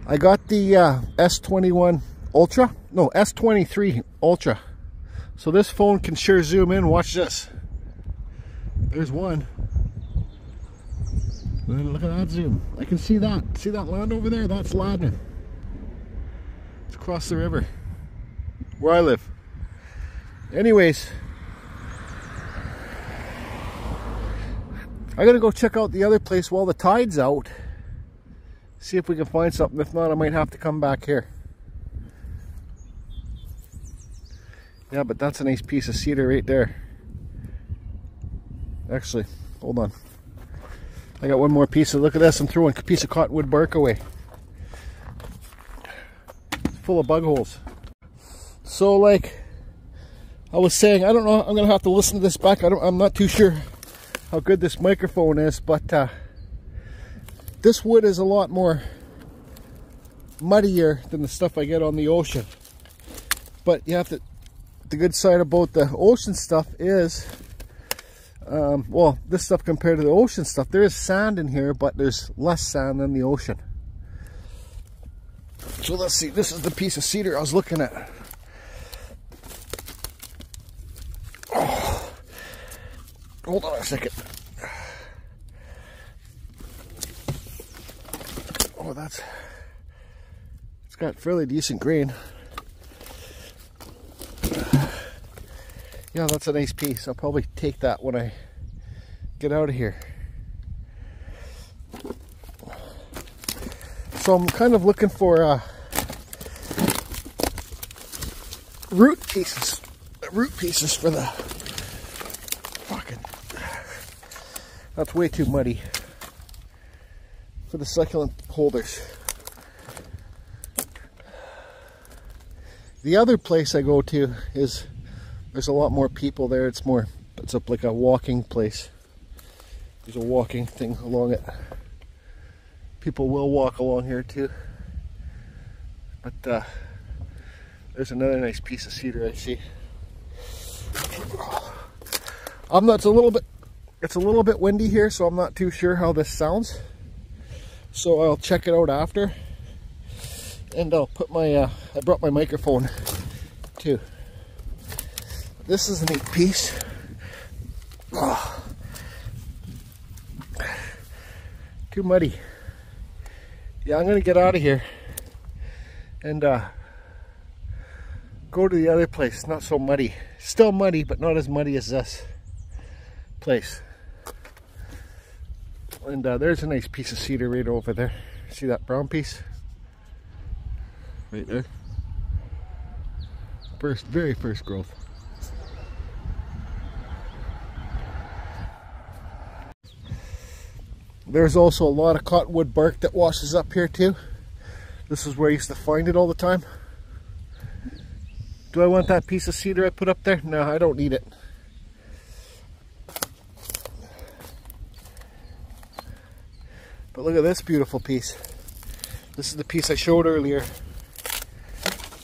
I got the S21 Ultra. No, S23 Ultra. So this phone can sure zoom in. Watch this. There's one. Look at that zoom. I can see that. See that land over there? That's Ladner. It's across the river. Where I live. Anyways. I gotta go check out the other place while the tide's out. See if we can find something. If not, I might have to come back here. Yeah, but that's a nice piece of cedar right there. Actually, hold on. I got one more piece of, look at this, I'm throwing a piece of cottonwood bark away. It's full of bug holes. So like I was saying, I don't know, I'm gonna have to listen to this back. I'm not too sure how good this microphone is, but this wood is a lot more muddier than the stuff I get on the ocean. But you have to, the good side about the ocean stuff is, well, this stuff compared to the ocean stuff, there is sand in here, but there's less sand than the ocean. So let's see, this is the piece of cedar I was looking at. Oh. Hold on a second. Oh, it's got fairly decent grain. Yeah, that's a nice piece. I'll probably take that when I get out of here. So I'm kind of looking for root pieces for the fucking, that's way too muddy for the succulent holders. The other place I go to is, there's a lot more people there. It's up like a walking place. There's a walking thing along it. People will walk along here too. But there's another nice piece of cedar I see. It's a little bit windy here, so I'm not too sure how this sounds. So I'll check it out after. And I'll put my I brought my microphone too. This is a neat piece. Oh. Too muddy. Yeah, I'm gonna get out of here and go to the other place. Not so muddy. Still muddy, but not as muddy as this place. And there's a nice piece of cedar right over there. See that brown piece? Right there. Very first growth. There's also a lot of cottonwood bark that washes up here too. This is where I used to find it all the time. Do I want that piece of cedar I put up there? No, I don't need it. But look at this beautiful piece. This is the piece I showed earlier.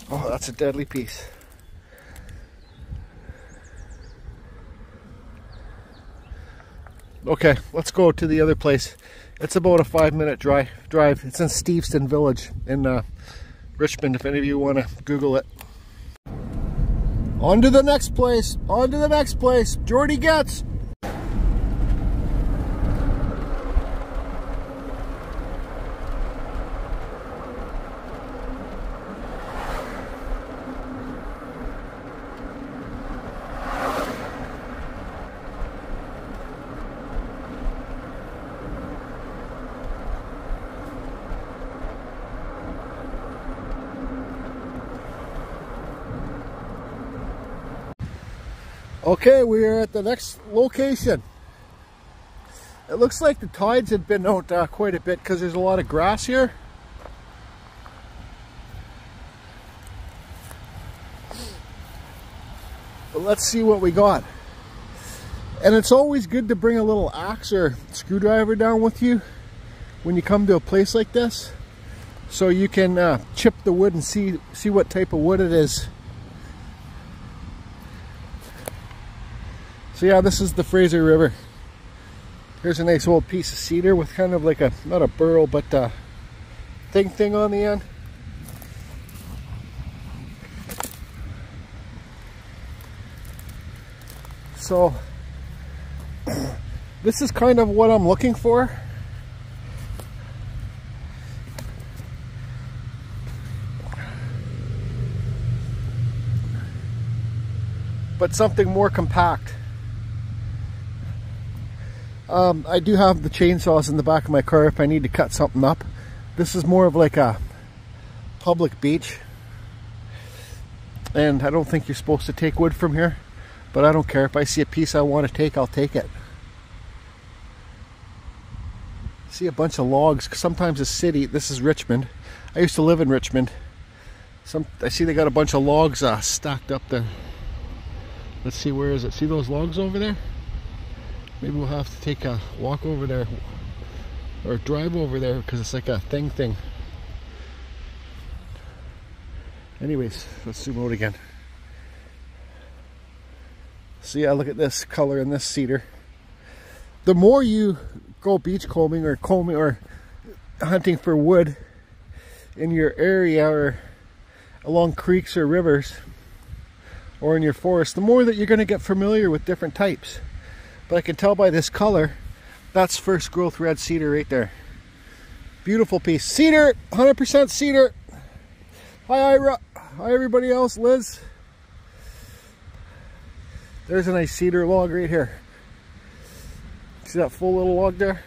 Oh, that's a deadly piece. Okay, let's go to the other place. It's about a 5-minute drive. It's in Steveston Village in Richmond, if any of you want to Google it. On to the next place. On to the next place. Jordy gets. Okay, we are at the next location. It looks like the tides had been out quite a bit because there's a lot of grass here. But let's see what we got. And it's always good to bring a little axe or screwdriver down with you when you come to a place like this, so you can chip the wood and see what type of wood it is. So yeah, this is the Fraser River. Here's a nice old piece of cedar with kind of like a, not a burrow, but thing on the end. So this is kind of what I'm looking for. But something more compact. I do have the chainsaws in the back of my car if I need to cut something up. This is more of like a public beach. And I don't think you're supposed to take wood from here. But I don't care. If I see a piece I want to take, I'll take it. See a bunch of logs. Sometimes a city, this is Richmond. I used to live in Richmond. I see they got a bunch of logs stacked up there. Let's see, where is it? See those logs over there? Maybe we'll have to take a walk over there or drive over there because it's like a thing. Anyways, let's zoom out again. So yeah, look at this color in this cedar. The more you go beach combing or hunting for wood in your area or along creeks or rivers or in your forest, the more that you're going to get familiar with different types. But I can tell by this color, that's first growth red cedar right there. Beautiful piece. Cedar, 100% cedar. Hi Ira. Hi everybody else. Liz. There's a nice cedar log right here. See that full little log there?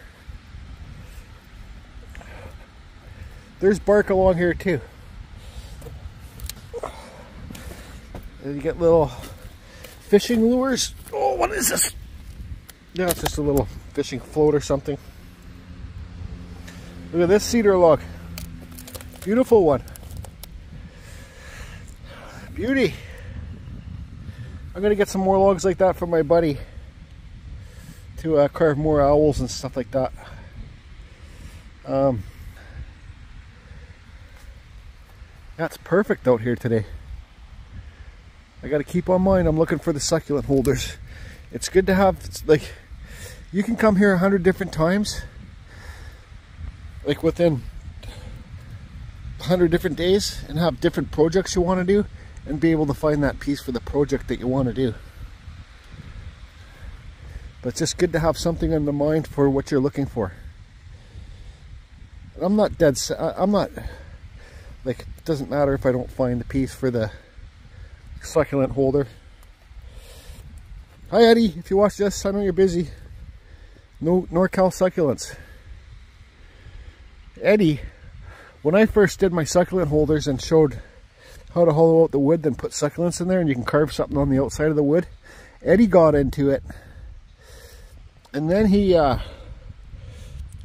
There's bark along here too. And you get little fishing lures. Oh, what is this? Yeah, it's just a little fishing float or something. Look at this cedar log. Beautiful one. Beauty. I'm gonna get some more logs like that from my buddy to carve more owls and stuff like that. That's perfect out here today. I gotta keep on mind, I'm looking for the succulent holders. It's good to have, like, you can come here 100 different times, like within 100 different days, and have different projects you want to do, and be able to find that piece for the project that you want to do. But it's just good to have something in the mind for what you're looking for. I'm not dead set. I'm not, like, it doesn't matter if I don't find the piece for the succulent holder. Hi Eddie, if you watch this, I know you're busy. No NorCal succulents. Eddie, when I first did my succulent holders and showed how to hollow out the wood, then put succulents in there and you can carve something on the outside of the wood, Eddie got into it. And then he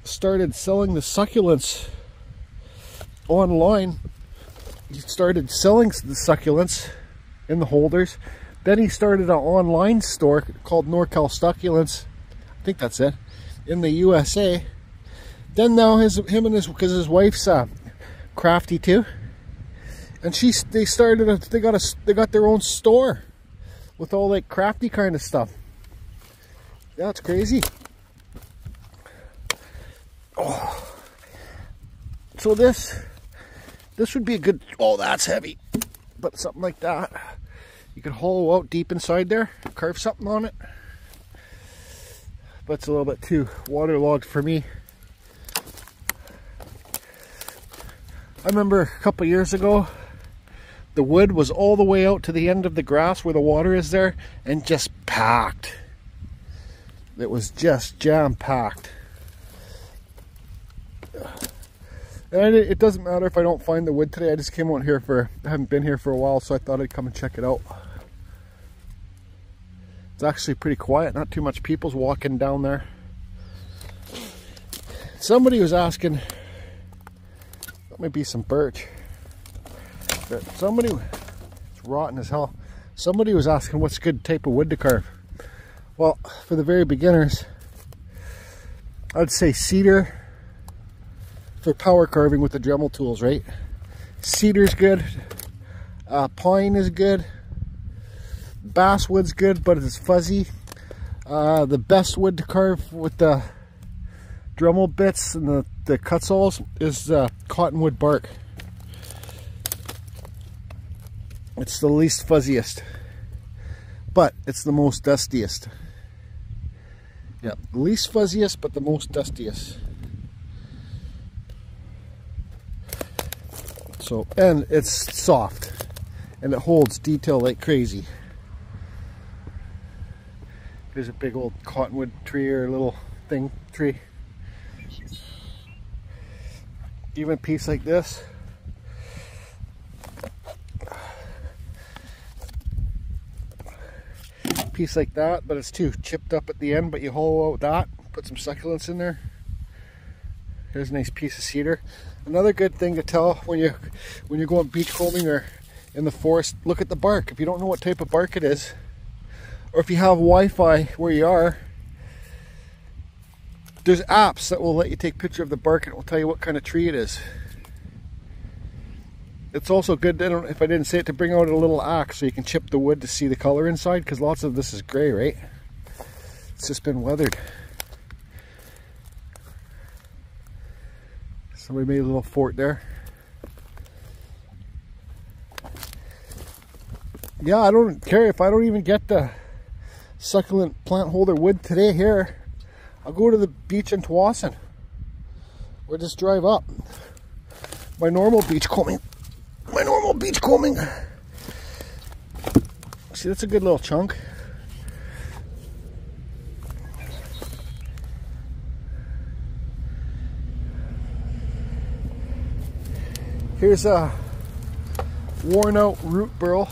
started selling the succulents online. He started selling the succulents in the holders. Then he started an online store called NorCal Succulents. I think that's it. In the USA. Then now because his wife's crafty too, and they got their own store with all like crafty kind of stuff. Yeah, it's crazy. Oh. So this would be a good, oh, that's heavy, but something like that. You could hollow out deep inside there, carve something on it. But it's a little bit too waterlogged for me. I remember a couple years ago, the wood was all the way out to the end of the grass where the water is there, and just packed. It was just jam-packed. And it doesn't matter if I don't find the wood today. I just came out here I haven't been here for a while, so I thought I'd come and check it out. It's actually pretty quiet, not too much people's walking down there. Somebody was asking, that might be some birch. But it's rotten as hell. Somebody was asking what's a good type of wood to carve. Well, for the very beginners, I'd say cedar for power carving with the Dremel tools, right? Cedar's good, pine is good, basswood's good, but it's fuzzy. The best wood to carve with the Dremel bits and the cutsoles is cottonwood bark. It's the least fuzziest, but it's the most dustiest. Yeah, least fuzziest, but the most dustiest. So, and it's soft, and it holds detail like crazy. There's a big old cottonwood tree or little thing tree. Even a piece like this. Piece like that, but it's too chipped up at the end, but you hollow out that, put some succulents in there. Here's a nice piece of cedar. Another good thing to tell when you're going beachcombing or in the forest, look at the bark. If you don't know what type of bark it is, or if you have Wi-Fi where you are, there's apps that will let you take a picture of the bark and it will tell you what kind of tree it is. It's also good, I don't know if I didn't say it, to bring out a little axe so you can chip the wood to see the color inside, because lots of this is gray, right? It's just been weathered. Somebody made a little fort there. Yeah, I don't care if I don't even get the succulent plant holder wood today here. I'll go to the beach in Tawasin, or just drive up. My normal beach combing. See, that's a good little chunk. Here's a worn out root burl.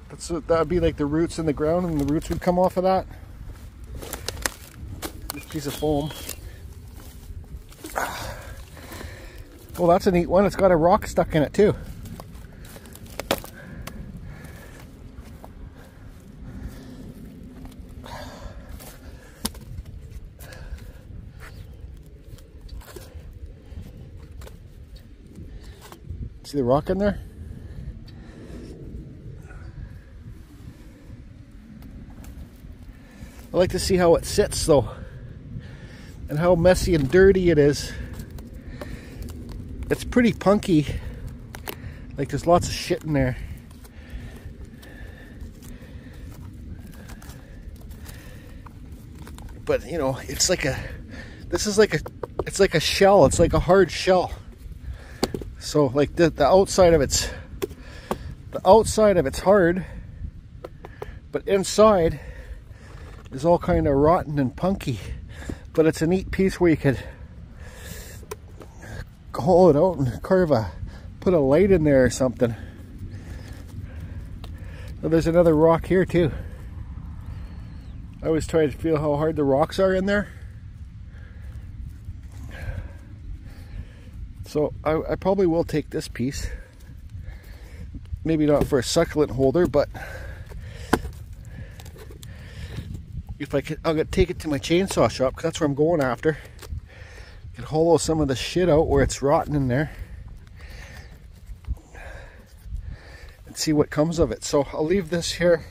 That would be like the roots in the ground, and the roots would come off of that. This piece of foam. Oh, that's a neat one. It's got a rock stuck in it too. See the rock in there? I like to see how it sits though, and how messy and dirty it is. It's pretty punky, like there's lots of shit in there. But you know, it's like a, it's like a shell, it's like a hard shell. So like the outside of it's hard, but inside is all kind of rotten and punky. But it's a neat piece where you could haul it out and put a light in there or something. Oh, there's another rock here too. I always try to feel how hard the rocks are in there. So I probably will take this piece. Maybe not for a succulent holder, but if I could, I'll take it to my chainsaw shop, because that's where I'm going after. Can hollow some of the shit out where it's rotten in there and see what comes of it. So I'll leave this here,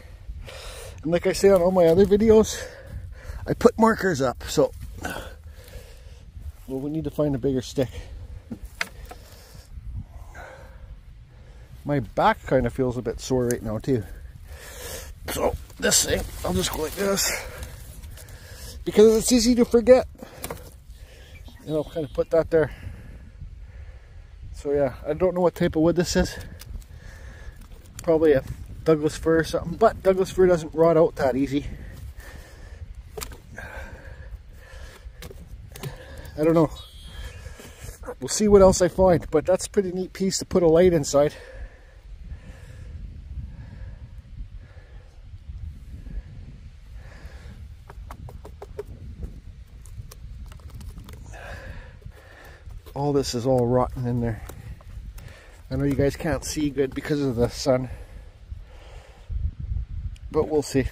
and like I say on all my other videos, I put markers up. So well, we need to find a bigger stick. My back kind of feels a bit sore right now too. So this thing, I'll just go like this, because it's easy to forget. You know, kind of put that there. So yeah, I don't know what type of wood this is. Probably a Douglas fir or something, but Douglas fir doesn't rot out that easy. I don't know. We'll see what else I find, but that's a pretty neat piece to put a light inside. All this is all rotten in there. I know you guys can't see good because of the sun, but we'll see.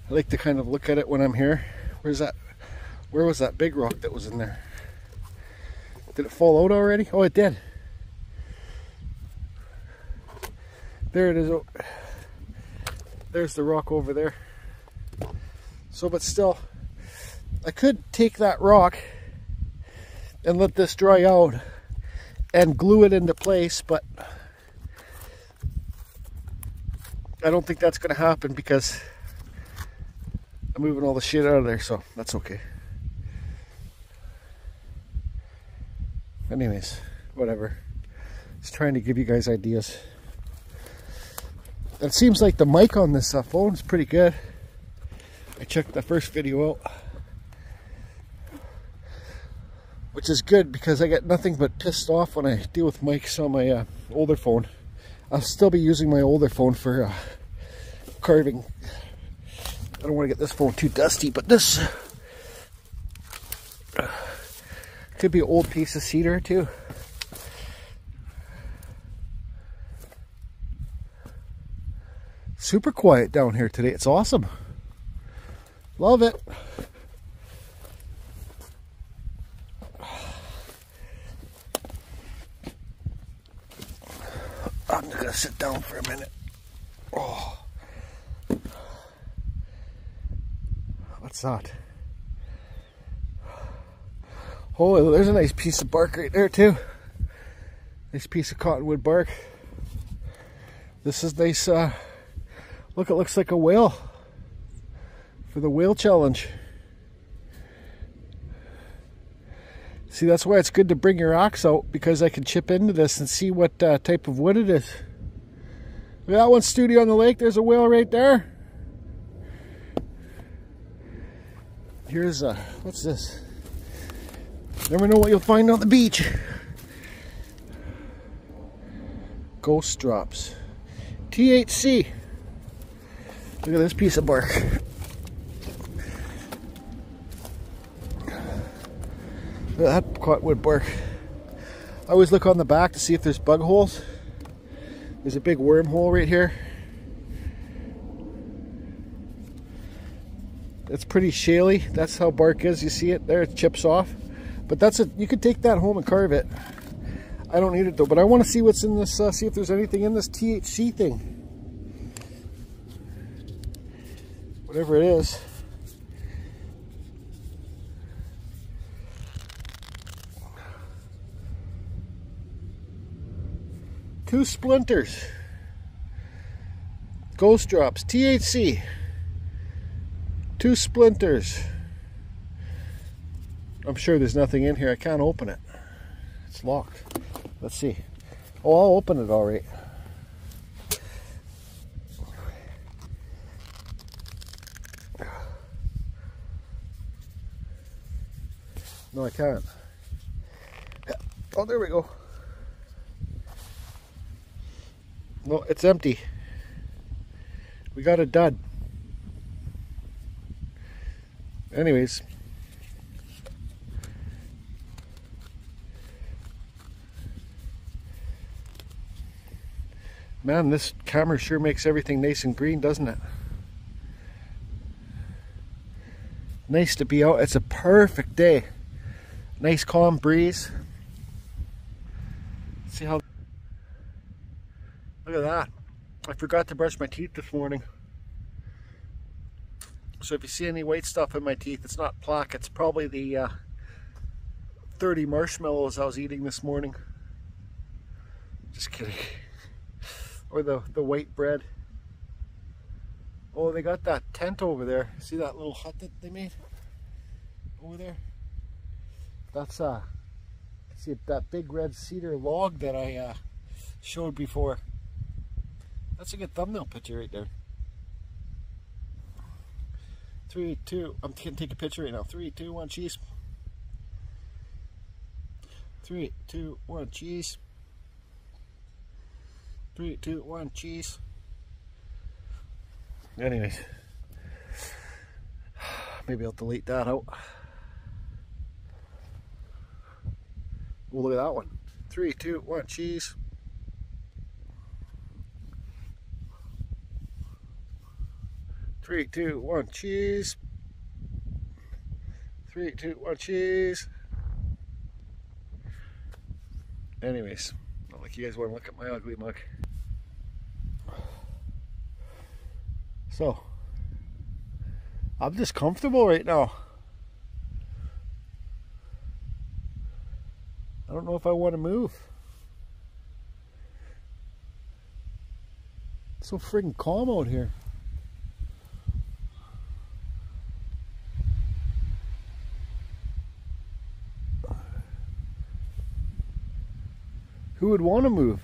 I like to kind of look at it when I'm here. Where was that big rock that was in there? Did it fall out already? Oh, it did. There it is. There's the rock over there. So, but still, I could take that rock and let this dry out and glue it into place, but I don't think that's going to happen because I'm moving all the shit out of there, so that's okay. Anyways, whatever. Just trying to give you guys ideas. It seems like the mic on this phone is pretty good. I checked the first video out, which is good because I get nothing but pissed off when I deal with mics on my older phone. I'll still be using my older phone for carving. I don't want to get this phone too dusty, but this could be an old piece of cedar too. Super quiet down here today. It's awesome. Love it. I'm just gonna sit down for a minute. Oh. What's that? Oh, there's a nice piece of bark right there too. Nice piece of cottonwood bark. This is nice. Look, it looks like a whale for the whale challenge. See, that's why it's good to bring your axe out, because I can chip into this and see what type of wood it is. Look at that one, Studio on the Lake. There's a whale right there. Here's what's this? Never know what you'll find on the beach. Ghost drops. THC. Look at this piece of bark. Look at that cottonwood bark. I always look on the back to see if there's bug holes. There's a big wormhole right here. It's pretty shaly. That's how bark is. You see it there? It chips off. But that's it. You could take that home and carve it. I don't need it though. But I want to see what's in this. See if there's anything in this THC thing. Whatever it is. Two splinters. Ghost drops. THC. Two splinters. I'm sure there's nothing in here. I can't open it. It's locked. Let's see. Oh, I'll open it all right. No, I can't. Oh, there we go. No, it's empty. We got a dud. Anyways. Man, this camera sure makes everything nice and green, doesn't it? Nice to be out. It's a perfect day. Nice calm breeze. See how... Look at that. I forgot to brush my teeth this morning. So if you see any white stuff in my teeth, it's not plaque. It's probably the 30 marshmallows I was eating this morning. Just kidding. Or the white bread. Oh, they got that tent over there. See that little hut that they made over there? That's see that big red cedar log that I showed before. That's a good thumbnail picture right there. 3, 2, I'm gonna take a picture right now. 3, 2, 1, cheese. 3, 2, 1, cheese. 3, 2, 1, cheese. Anyways, maybe I'll delete that out. Oh, look at that one. 3, 2, 1, cheese. 3, 2, 1, cheese. 3, 2, 1, cheese. Anyways, not like you guys want to look at my ugly mug. So, I'm just comfortable right now. I don't know if I want to move. It's so friggin' calm out here. Who would want to move?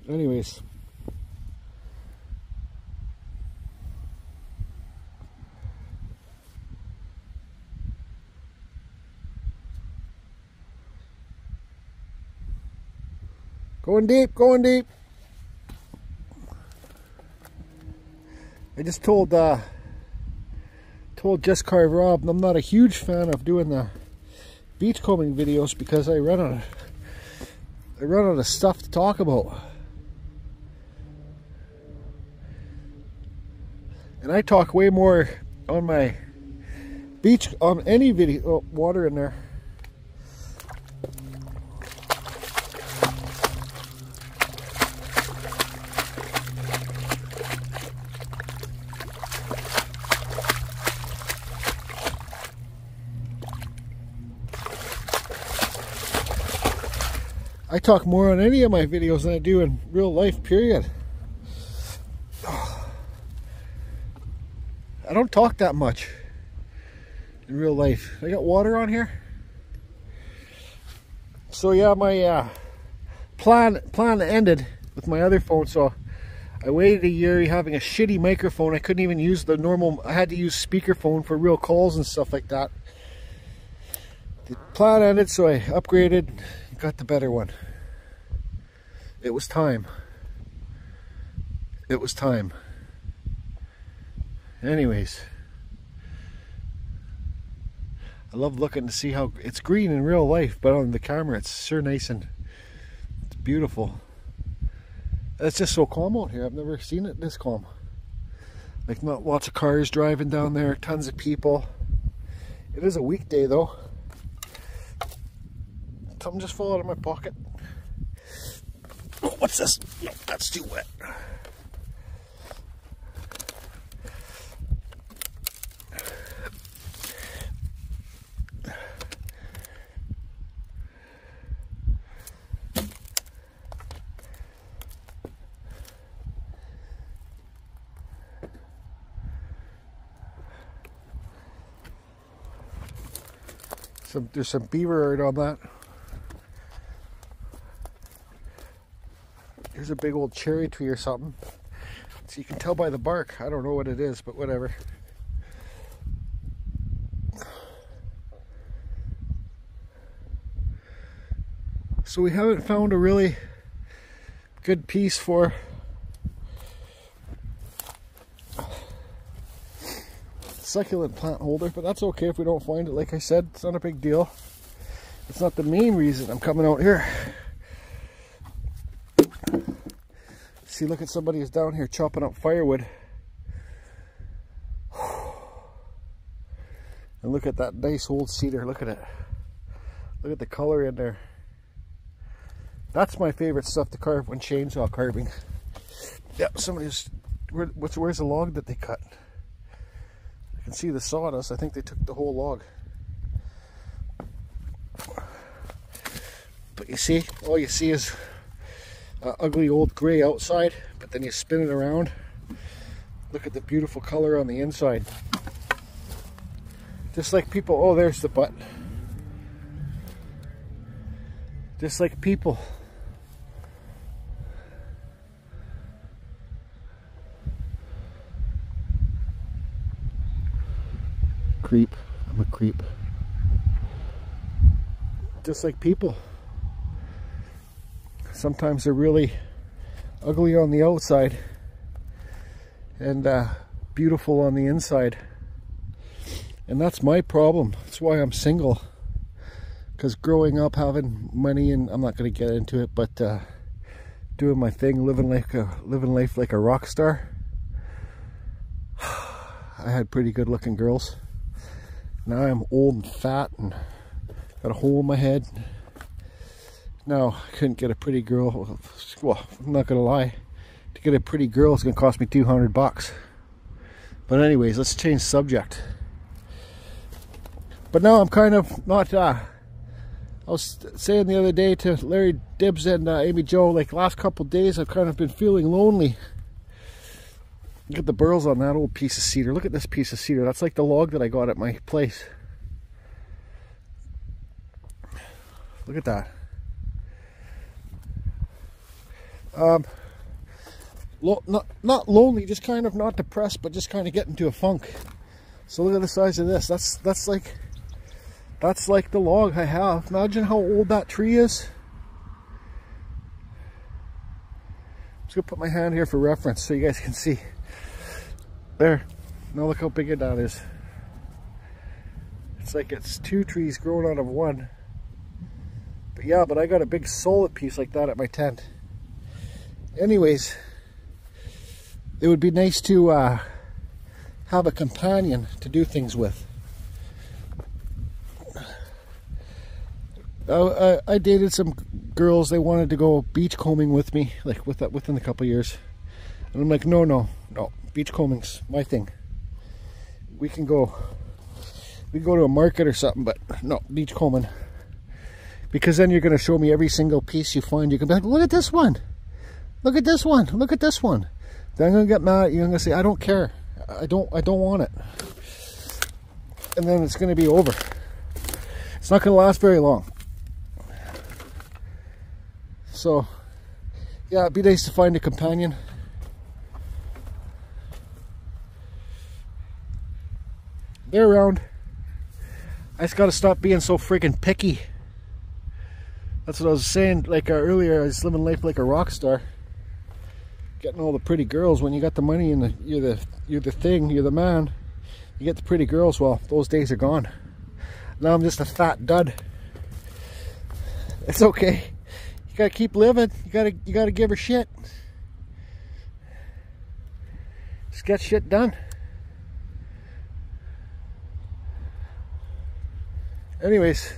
Anyways. Going deep, going deep. I just told Just Carve Rob I'm not a huge fan of doing the beachcombing videos because I run out of stuff to talk about. And I talk way more on my beach, on any video. Oh, water in there. I talk more on any of my videos than I do in real life, period. I don't talk that much in real life. I got water on here. So yeah, my plan ended with my other phone, so I waited a year having a shitty microphone. I couldn't even use the normal, I had to use speakerphone for real calls and stuff like that. The plan ended, so I upgraded, got the better one. It was time. It was time. Anyways, I love looking to see how it's green in real life, but on the camera it's sure nice and it's beautiful. It's just so calm out here. I've never seen it this calm. Like, not lots of cars driving down there, tons of people. It is a weekday though. Something just fell out of my pocket. Oh, what's this? No, that's too wet. There's some beaver right on that. Here's a big old cherry tree or something. So you can tell by the bark. I don't know what it is, but whatever. So we haven't found a really good piece for succulent plant holder, but that's okay if we don't find it. Like I said, it's not a big deal. It's not the main reason I'm coming out here. See, look at somebody who's down here chopping up firewood. And look at that nice old cedar. Look at it. Look at the color in there. That's my favorite stuff to carve when chainsaw carving. Yeah, somebody's... Where's the log that they cut? I can see the sawdust. I think they took the whole log. But you see, all you see is ugly old gray outside, but then you spin it around. Look at the beautiful color on the inside. Just like people. Oh, there's the butt. Just like people. Creep. I'm a creep. Just like people. Sometimes they're really ugly on the outside and beautiful on the inside. And that's my problem. That's why I'm single. Because growing up having money, and I'm not going to get into it, but doing my thing, living life like a rock star. I had pretty good looking girls. Now I'm old and fat and got a hole in my head. Now I couldn't get a pretty girl. Well, I'm not gonna lie, to get a pretty girl is going to cost me 200 bucks. But anyways, let's change subject. But now I'm kind of not, I was saying the other day to Larry Dibbs and Amy Jo, like last couple days I've kind of been feeling lonely. Look at the burls on that old piece of cedar. Look at this piece of cedar. That's like the log that I got at my place. Look at that. Not lonely, just kind of not depressed, but just kind of getting to a funk. So look at the size of this. That's like the log I have. Imagine how old that tree is. I'm just gonna put my hand here for reference so you guys can see. There. Now look how big that is. It's like it's two trees growing out of one. But yeah, but I got a big solid piece like that at my tent. Anyways, it would be nice to have a companion to do things with. I dated some girls. They wanted to go beachcombing with me, like within a couple of years, and I'm like, no, beachcombing's my thing. We can go to a market or something, but no beachcombing, because then you're going to show me every single piece you find. You can be like, look at this one, look at this one, look at this one. Then I'm going to get mad at you. I'm going to say, I don't care, I don't want it, and then it's going to be over. It's not going to last very long. So, yeah, it'd be nice to find a companion. They're around. I just gotta stop being so freaking picky. That's what I was saying, like earlier. I was living life like a rock star, getting all the pretty girls. When you got the money and you're the thing, you're the man, you get the pretty girls. Well, those days are gone. Now I'm just a fat dud. It's okay. You gotta keep living. You gotta give her shit. Just get shit done. Anyways,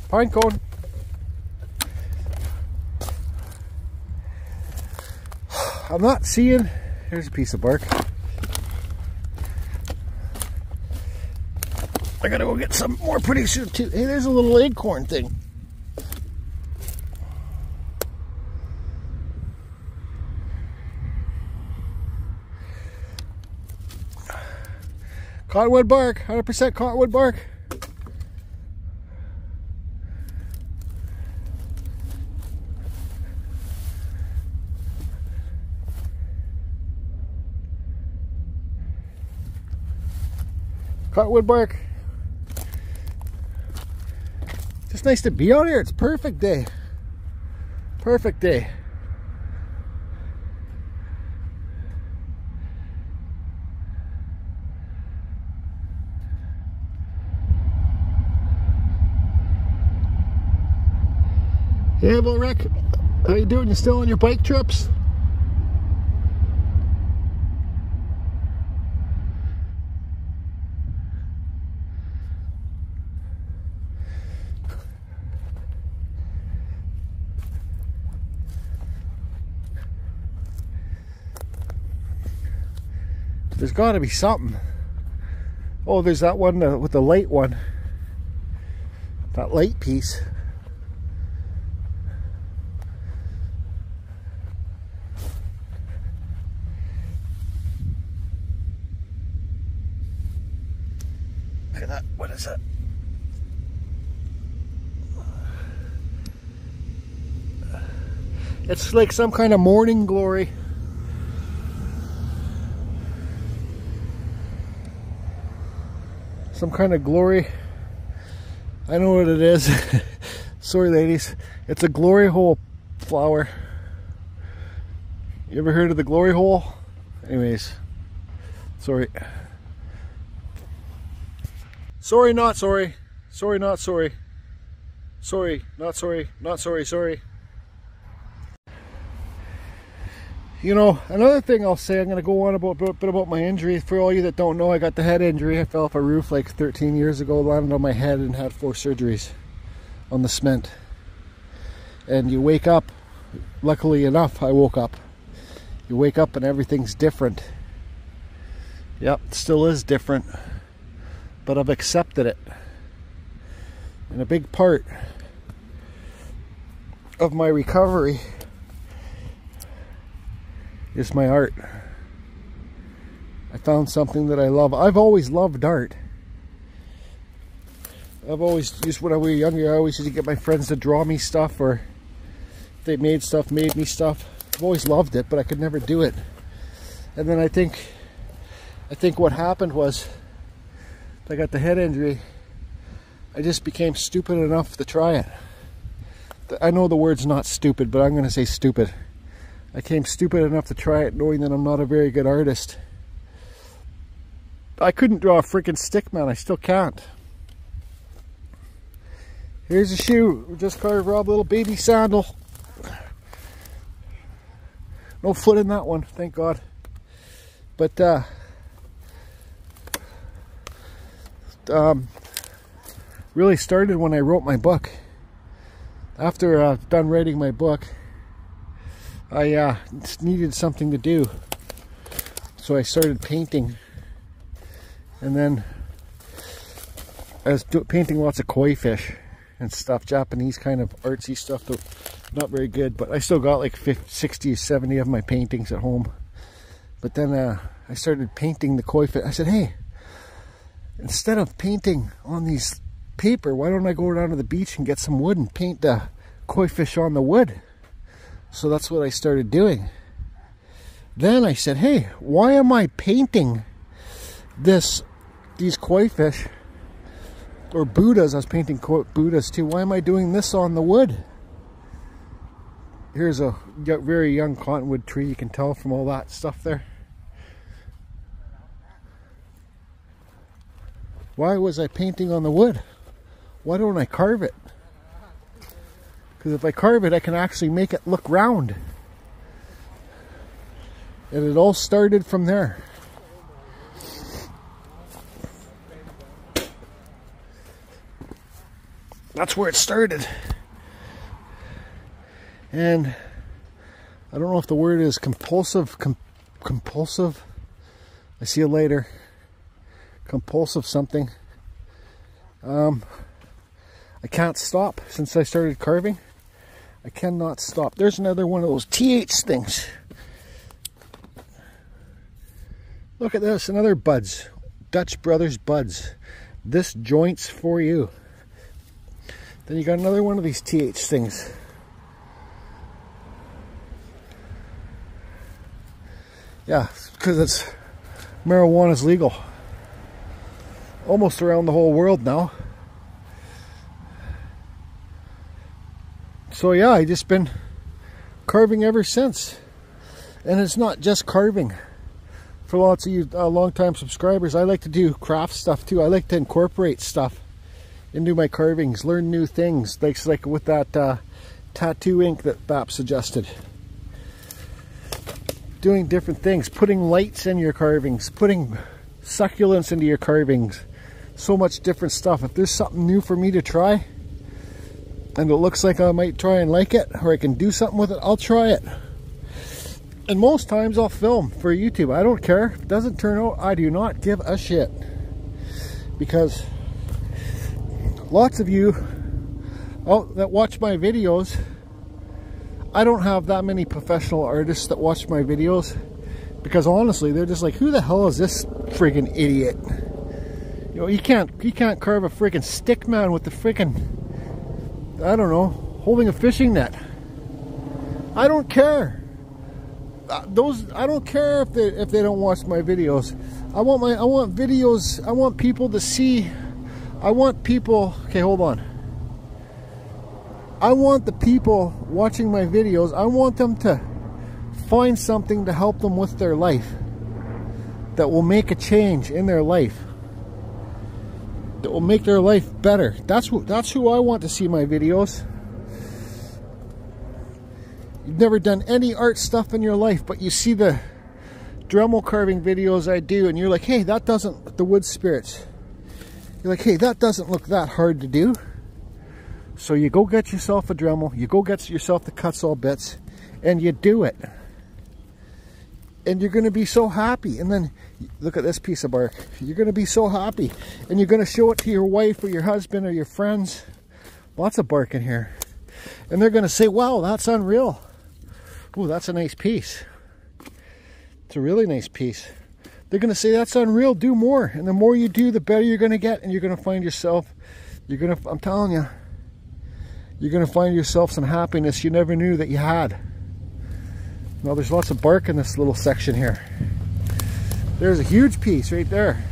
pine cone. I'm not seeing. Here's a piece of bark. I gotta go get some more pretty soon too. Hey, there's a little acorn thing. Cottonwood bark, 100% cottonwood bark. Cottonwood bark. Just nice to be out here. It's a perfect day. Perfect day. Hey, well, Rick, how you doing? You still on your bike trips? There's got to be something. Oh, there's that one with the light one. That light piece. Look at that. What is that? It's like some kind of morning glory. Some kind of glory. I know what it is. Sorry, ladies. It's a glory hole flower. You ever heard of the glory hole? Anyways, sorry. Sorry, not sorry. Sorry, not sorry. Sorry, not sorry. Not sorry, sorry. You know, another thing I'll say, I'm going to go on a bit about my injury. For all you that don't know, I got the head injury. I fell off a roof like 13 years ago, landed on my head and had 4 surgeries on the cement. And you wake up luckily enough, I woke up. You wake up and everything's different. Yep, it still is different, but I've accepted it. And a big part of my recovery is my art. I found something that I love. I've always loved art. I've always, just when I was younger, I always used to get my friends to draw me stuff, or if they made me stuff. I've always loved it, but I could never do it. And then I think what happened was, I got the head injury. I just became stupid enough to try it. I know the word's not stupid, but I'm going to say stupid. I became stupid enough to try it, knowing that I'm not a very good artist. I couldn't draw a freaking stick, man. I still can't. Here's a shoe. We just carved Rob a little baby sandal. No foot in that one, thank God. But really started when I wrote my book. After done writing my book, I needed something to do, so I started painting. And then I was painting lots of koi fish and stuff, Japanese kind of artsy stuff, that not very good, but I still got like 50, 60, 70 of my paintings at home. But then I started painting the koi fish. I said, hey, instead of painting on these paper, why don't I go down to the beach and get some wood and paint the koi fish on the wood? So that's what I started doing. Then I said, hey, why am I painting these koi fish, or Buddhas? I was painting Buddhas too. Why am I doing this on the wood? Here's a very young cottonwood tree. You can tell from all that stuff there. Why was I painting on the wood? Why don't I carve it? Because if I carve it, I can actually make it look round. And it all started from there. That's where it started. And I don't know if the word is compulsive. Compulsive. I see you later. Compulsive something. I can't stop since I started carving. I cannot stop. There's another one of those TH things. Look at this, another buds. Dutch Brothers buds. This joint's for you. Then you got another one of these TH things. Yeah, because it's marijuana's legal. Almost around the whole world now. So yeah, I just been carving ever since. And it's not just carving. For lots of you long-time subscribers, I like to do craft stuff too. I like to incorporate stuff into my carvings, learn new things, like with that tattoo ink that Bap suggested. Doing different things, putting lights in your carvings, putting succulents into your carvings. So much different stuff. If there's something new for me to try, and it looks like I might try and like it, or I can do something with it, I'll try it. And most times I'll film for YouTube. I don't care. If it doesn't turn out, I do not give a shit. Because lots of you that watch my videos, I don't have that many professional artists that watch my videos. Because honestly, they're just like, who the hell is this friggin' idiot? You know, you can't carve a friggin' stick man with the friggin', I don't know, holding a fishing net. I don't care. I don't care if they don't watch my videos. I want videos. I want people to see. I want people. Okay, hold on. I want the people watching my videos, I want them to find something to help them with their life, that will make a change in their life, that will make their life better. That's who I want to see my videos. You've never done any art stuff in your life, but you see the Dremel carving videos I do, and you're like, hey, that doesn't, the wood spirits, you're like, hey, that doesn't look that hard to do. So you go get yourself a Dremel, you go get yourself the cut saw bits, and you do it. And you're going to be so happy. And then look at this piece of bark. You're going to be so happy. And you're going to show it to your wife or your husband or your friends. Lots of bark in here. And they're going to say, wow, that's unreal. Oh, that's a nice piece. It's a really nice piece. They're going to say, that's unreal, do more. And the more you do, the better you're going to get. And you're going to find yourself, I'm telling you, you're going to find yourself some happiness you never knew that you had. Now there's lots of bark in this little section here. There's a huge piece right there.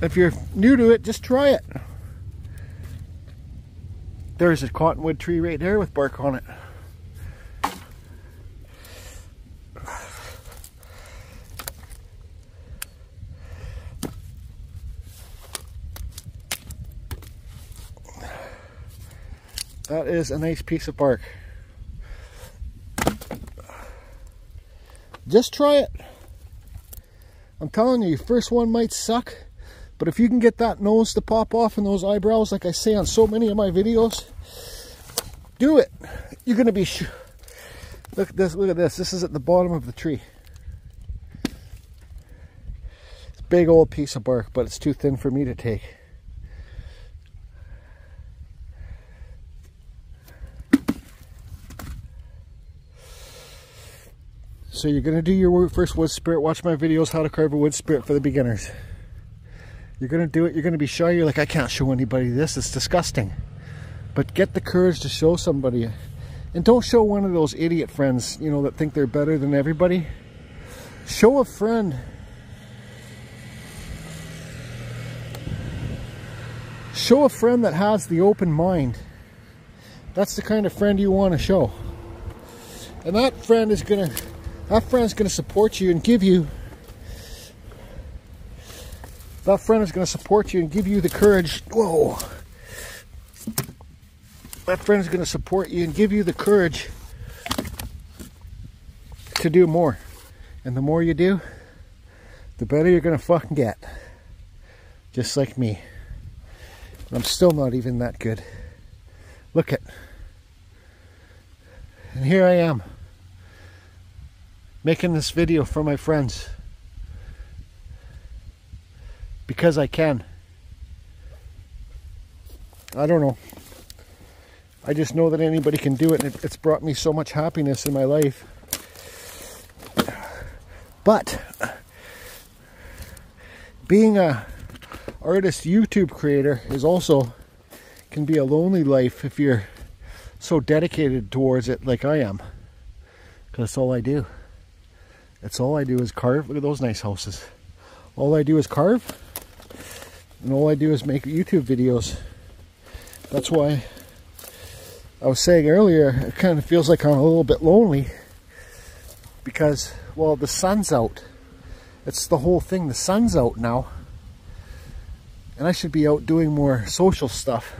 If you're new to it, just try it. There's a cottonwood tree right there with bark on it. That is a nice piece of bark. Just try it. I'm telling you, your first one might suck, but if you can get that nose to pop off and those eyebrows, like I say on so many of my videos, do it. You're going to be look at this, look at this. This is at the bottom of the tree. It's a big old piece of bark, but it's too thin for me to take. So you're going to do your first wood spirit. Watch my videos, how to carve a wood spirit for the beginners. You're going to do it. You're going to be shy. You're like, I can't show anybody this. It's disgusting. But get the courage to show somebody. And don't show one of those idiot friends, you know, that think they're better than everybody. Show a friend. Show a friend that has the open mind. That's the kind of friend you want to show. And that friend is going to... That friend's going to support you and give you... That friend is going to support you and give you the courage... Whoa! That friend is going to support you and give you the courage to do more. And the more you do, the better you're going to fucking get. Just like me. I'm still not even that good. Look at... And here I am, making this video for my friends. Because I can. I don't know. I just know that anybody can do it, and it's brought me so much happiness in my life. But being a artist YouTube creator is also can be a lonely life if you're so dedicated towards it like I am. Because that's all I do. That's all I do is carve. Look at those nice houses. All I do is carve. And all I do is make YouTube videos. That's why I was saying earlier, it kind of feels like I'm a little bit lonely. Because, well, the sun's out. It's the whole thing. The sun's out now. And I should be out doing more social stuff.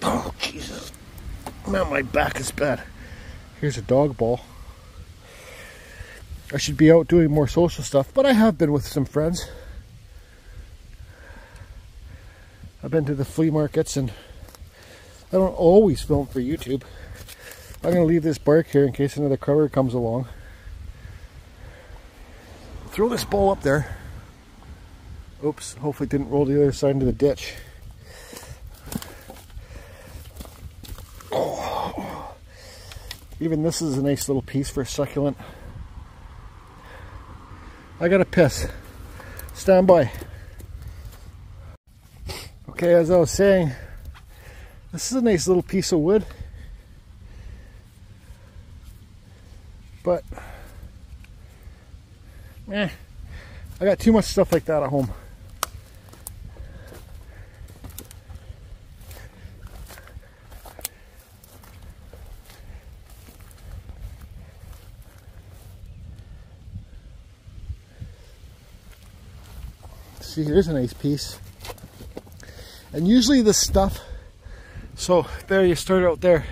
Oh, Jesus. Now my back is bad. Here's a dog ball. I should be out doing more social stuff, but I have been with some friends. I've been to the flea markets, and I don't always film for YouTube. I'm going to leave this bark here in case another cover comes along. Throw this ball up there. Oops, hopefully it didn't roll the other side into the ditch. Oh. Even this is a nice little piece for a succulent. I gotta piss. Stand by. Okay, as I was saying, this is a nice little piece of wood. But, I got too much stuff like that at home. See, here's a nice piece. And usually this stuff, so there you start out there.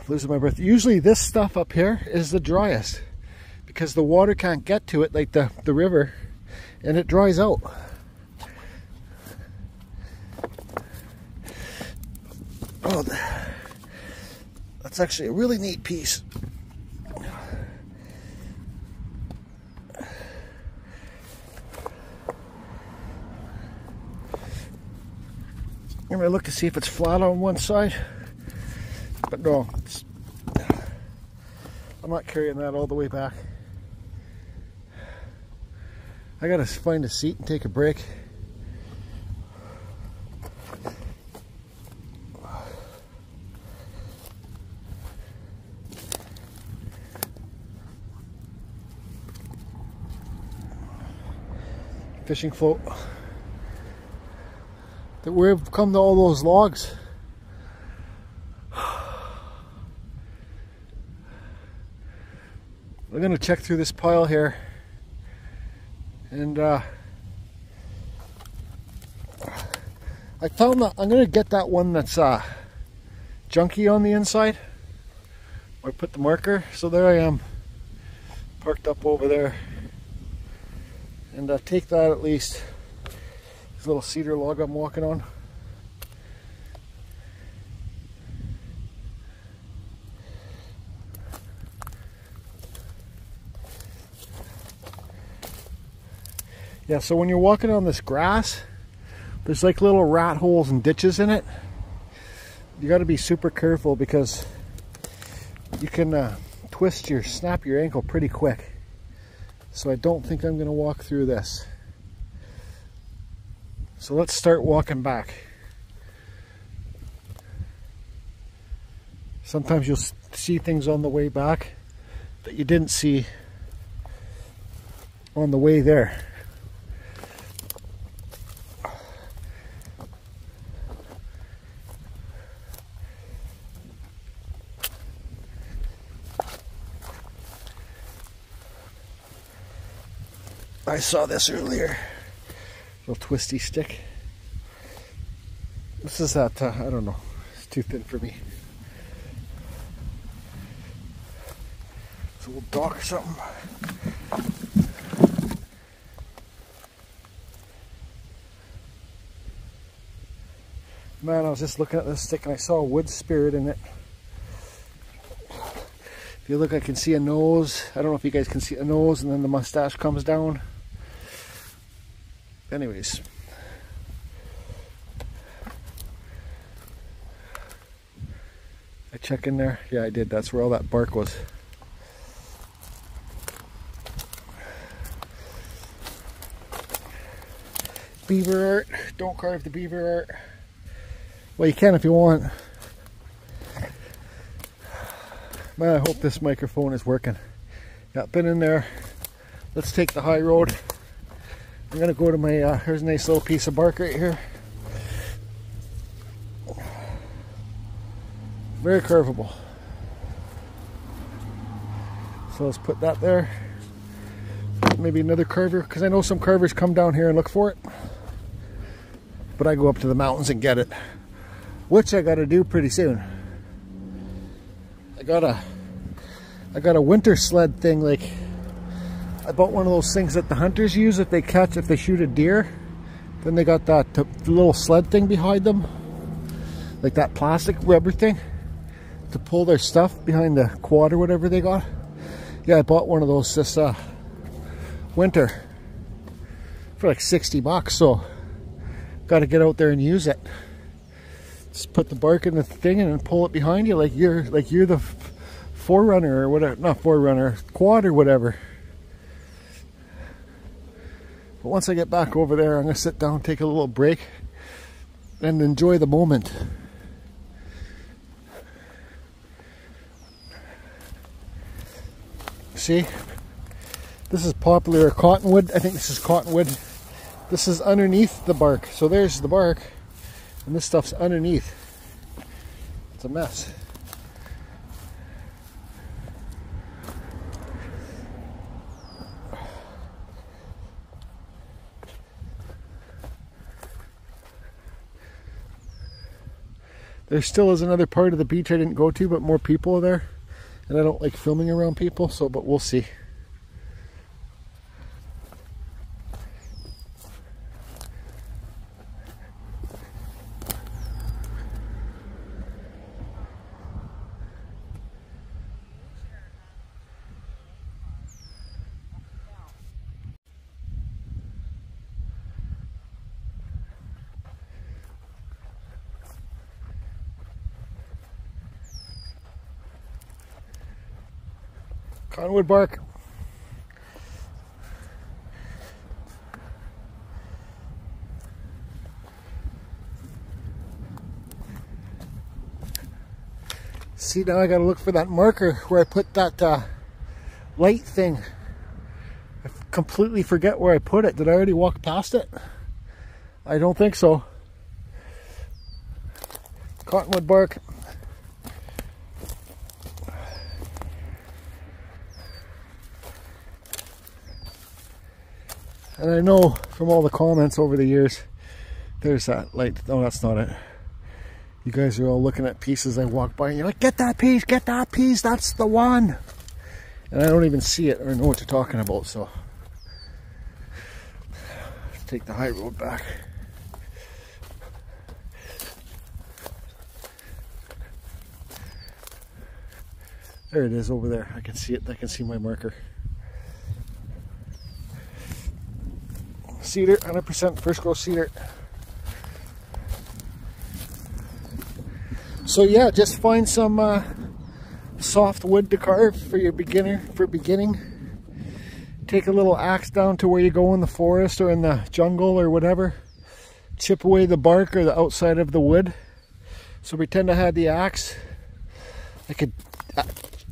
losing my breath. Usually this stuff up here is the driest because the water can't get to it like the river, and it dries out. Oh, that's actually a really neat piece. I'm going to look to see if it's flat on one side, but no, I'm not carrying that all the way back. I got to find a seat and take a break. Fishing float. We've come to all those logs. We're gonna check through this pile here, and I found that I'm gonna get that one that's junky on the inside. I put the marker, so there I am, parked up over there, and take that at least. This little cedar log I'm walking on. Yeah, so when you're walking on this grass, there's like little rat holes and ditches in it. You got to be super careful because you can snap your ankle pretty quick. So I don't think I'm going to walk through this. So let's start walking back. Sometimes you'll see things on the way back that you didn't see on the way there. I saw this earlier. Little twisty stick. This is that, I don't know, it's too thin for me. It's a little dock or something. Man, I was just looking at this stick and I saw a wood spirit in it. If you look, I can see a nose. I don't know if you guys can see a nose, and then the mustache comes down. Anyways, I check in there. Yeah, I did. That's where all that bark was. Beaver art. Don't carve the beaver art. Well, you can if you want. Man, I hope this microphone is working. Yeah, been in there. Let's take the high road. I'm gonna go to my, here's a nice little piece of bark right here. Very carvable. So let's put that there. Maybe another carver, because I know some carvers come down here and look for it. But I go up to the mountains and get it. Which I gotta do pretty soon. I got a winter sled thing, like I bought one of those things that the hunters use if they shoot a deer. Then they got that little sled thing behind them, like that plastic rubber thing to pull their stuff behind the quad or whatever they got. Yeah, I bought one of those this winter for like 60 bucks, so got to get out there and use it. Just put the bark in the thing and then pull it behind you like you're the forerunner or whatever, not forerunner, quad or whatever. But once I get back over there, I'm going to sit down, take a little break, and enjoy the moment. See? This is popular cottonwood. I think this is cottonwood. This is underneath the bark. So there's the bark, and this stuff's underneath. It's a mess. There still is another part of the beach I didn't go to, but more people are there. And I don't like filming around people, so, but we'll see. Cottonwood bark. See, now I gotta look for that marker where I put that light thing. I completely forget where I put it. Did I already walk past it? I don't think so. Cottonwood bark. And I know from all the comments over the years, there's that light. Oh, that's not it. You guys are all looking at pieces I walk by and you're like, get that piece, that's the one. And I don't even see it or know what you're talking about, so. Let's take the high road back. There it is over there. I can see it. I can see my marker. Cedar, 100% first growth cedar. So yeah, just find some soft wood to carve for your beginning. Take a little axe down to where you go in the forest or in the jungle or whatever. Chip away the bark or the outside of the wood. So pretend I had the axe. I could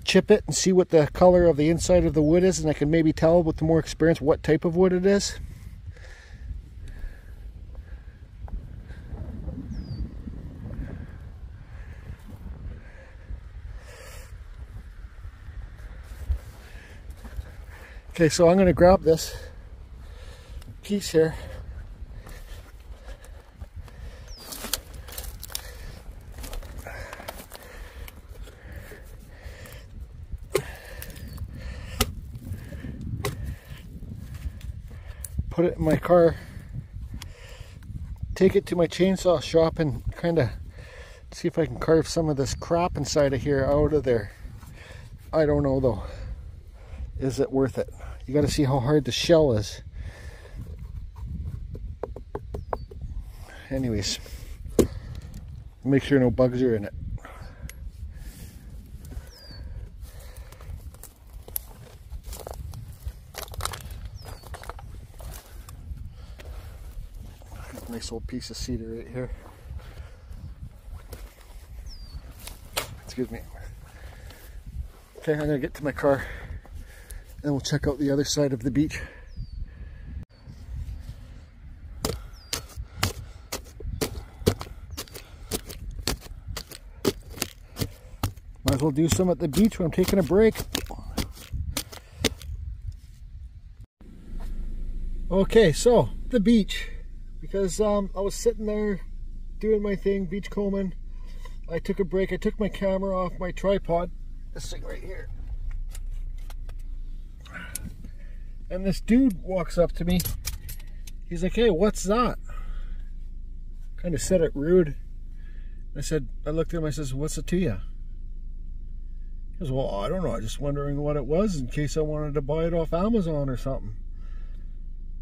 chip it and see what the color of the inside of the wood is, and I can maybe tell with the more experience what type of wood it is. Okay, so I'm going to grab this piece here. Put it in my car. Take it to my chainsaw shop and kind of see if I can carve some of this crap inside of here out of there. I don't know though. Is it worth it? You got to see how hard the shell is. Anyways, make sure no bugs are in it. Nice old piece of cedar right here. Excuse me. Okay, I'm gonna get to my car and we'll check out the other side of the beach. Might as well do some at the beach when I'm taking a break. Okay, so the beach. Because I was sitting there doing my thing, beach combing. I took a break. I took my camera off my tripod. This thing right here. And this dude walks up to me. He's like, hey, what's that? Kind of said it rude. I looked at him, I says, what's it to you? He goes, well, I don't know. I'm just wondering what it was in case I wanted to buy it off Amazon or something.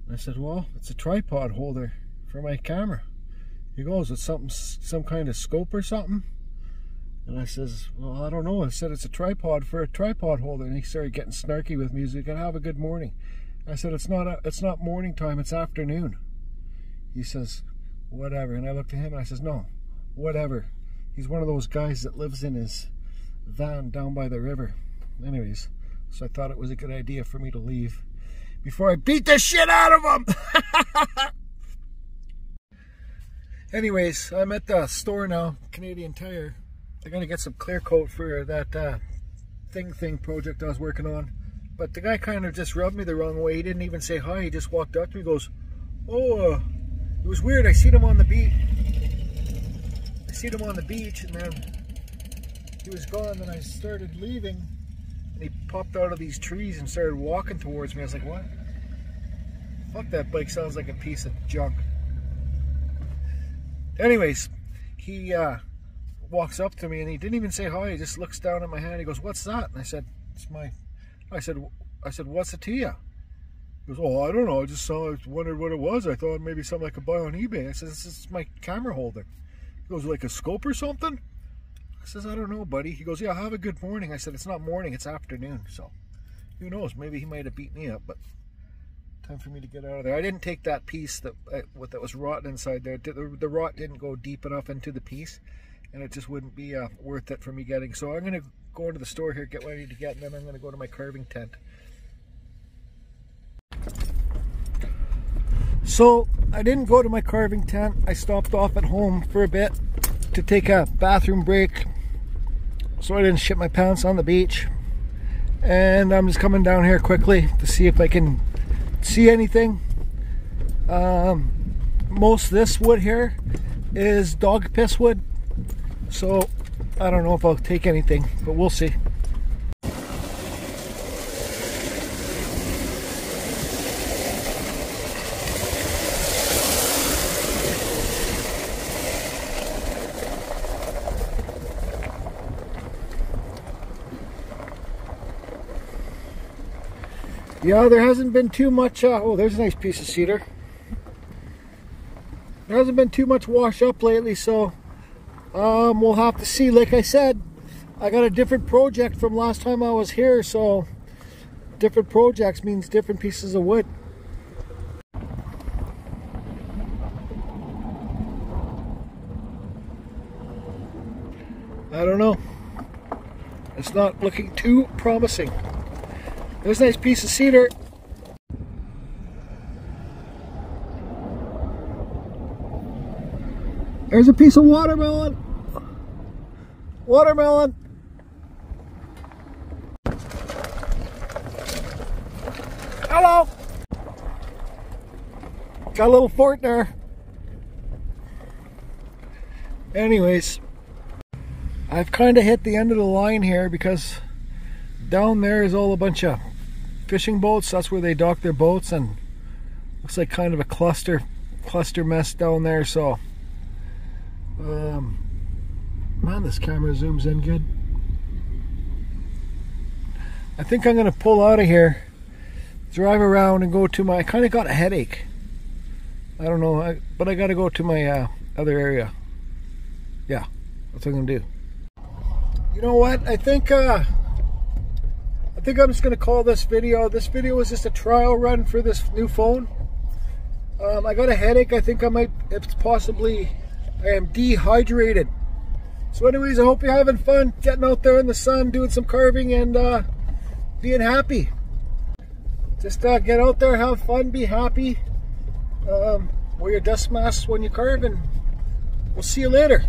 And I said, well, it's a tripod holder for my camera. He goes, it's some kind of scope or something? And I says, well, I don't know. I said, it's a tripod for a tripod holder. And he started getting snarky with me. He's like, have a good morning. I said, it's not morning time, it's afternoon. He says, whatever. And I looked at him and I says, no, whatever. He's one of those guys that lives in his van down by the river. Anyways, so I thought it was a good idea for me to leave before I beat the shit out of him. Anyways, I'm at the store now, Canadian Tire. They're gonna get some clear coat for that thing project I was working on. But the guy kind of just rubbed me the wrong way. He didn't even say hi. He just walked up to me and goes, oh, it was weird. I seen him on the beach. seen him on the beach, and then he was gone. Then I started leaving, and he popped out of these trees and started walking towards me. I was like, what? Fuck, that bike sounds like a piece of junk. Anyways, he walks up to me, and he didn't even say hi. He just looks down at my hand. He goes, what's that? And I said, it's my... I said, what's it to you? He goes, oh, I don't know. I wondered what it was. I thought maybe something I could buy on eBay. I said, this is my camera holder. He goes, like a scope or something? I says, I don't know, buddy. He goes, yeah, have a good morning. I said, it's not morning, it's afternoon. So, who knows? Maybe he might have beat me up, but time for me to get out of there. I didn't take that piece that was rotten inside there. The rot didn't go deep enough into the piece, and it just wouldn't be worth it for me getting. So I'm going to go into the store here, get what I need to get, and then I'm going to go to my carving tent. So I didn't go to my carving tent. I stopped off at home for a bit to take a bathroom break, so I didn't shit my pants on the beach. And I'm just coming down here quickly to see if I can see anything. Most of this wood here is dog piss wood, so I don't know if I'll take anything, but we'll see. Yeah, there hasn't been too much, oh, there's a nice piece of cedar. There hasn't been too much wash up lately, so we'll have to see. Like I said, I got a different project from last time I was here, so different projects means different pieces of wood. I don't know. It's not looking too promising. There's a nice piece of cedar. There's a piece of watermelon. Watermelon. Hello. Got a little fort there. Anyways, I've kind of hit the end of the line here because down there is all a bunch of fishing boats. That's where they dock their boats, and looks like kind of a cluster mess down there. So man, this camera zooms in good. I think I'm gonna pull out of here, drive around, and go to my... I kind of got a headache. I don't know, but I gotta go to my other area. Yeah, that's what I'm gonna do. You know what? I think I'm just going to call this video. This video was just a trial run for this new phone. I got a headache. I think it's possibly, I am dehydrated. So anyways, I hope you're having fun getting out there in the sun, doing some carving, and being happy. Just get out there, have fun, be happy. Wear your dust masks when you carve, and we'll see you later.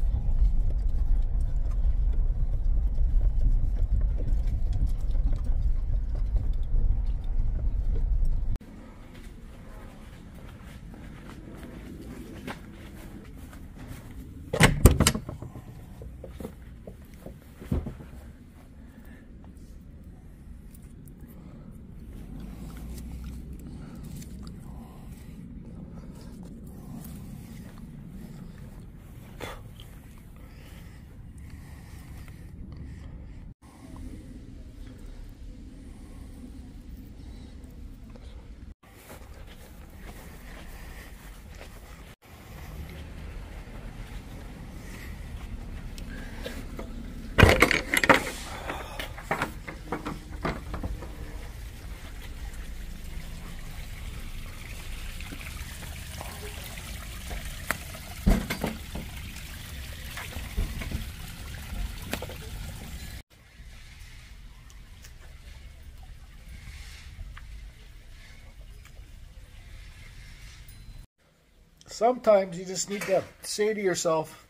Sometimes you just need to say to yourself,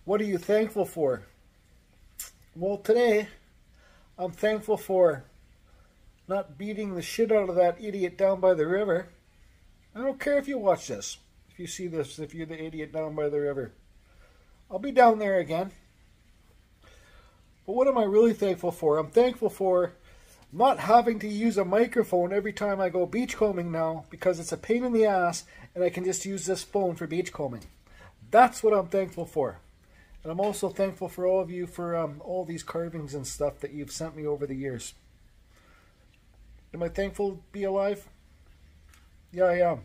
what are you thankful for? Well, today, I'm thankful for not beating the shit out of that idiot down by the river. I don't care if you watch this, if you see this, if you're the idiot down by the river. I'll be down there again. But what am I really thankful for? I'm thankful for not having to use a microphone every time I go beachcombing now, because it's a pain in the ass and I can just use this phone for beachcombing. That's what I'm thankful for. And I'm also thankful for all of you for all these carvings and stuff that you've sent me over the years. Am I thankful to be alive? Yeah, I am.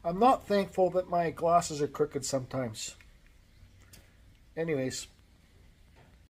I'm not thankful that my glasses are crooked sometimes. Anyways.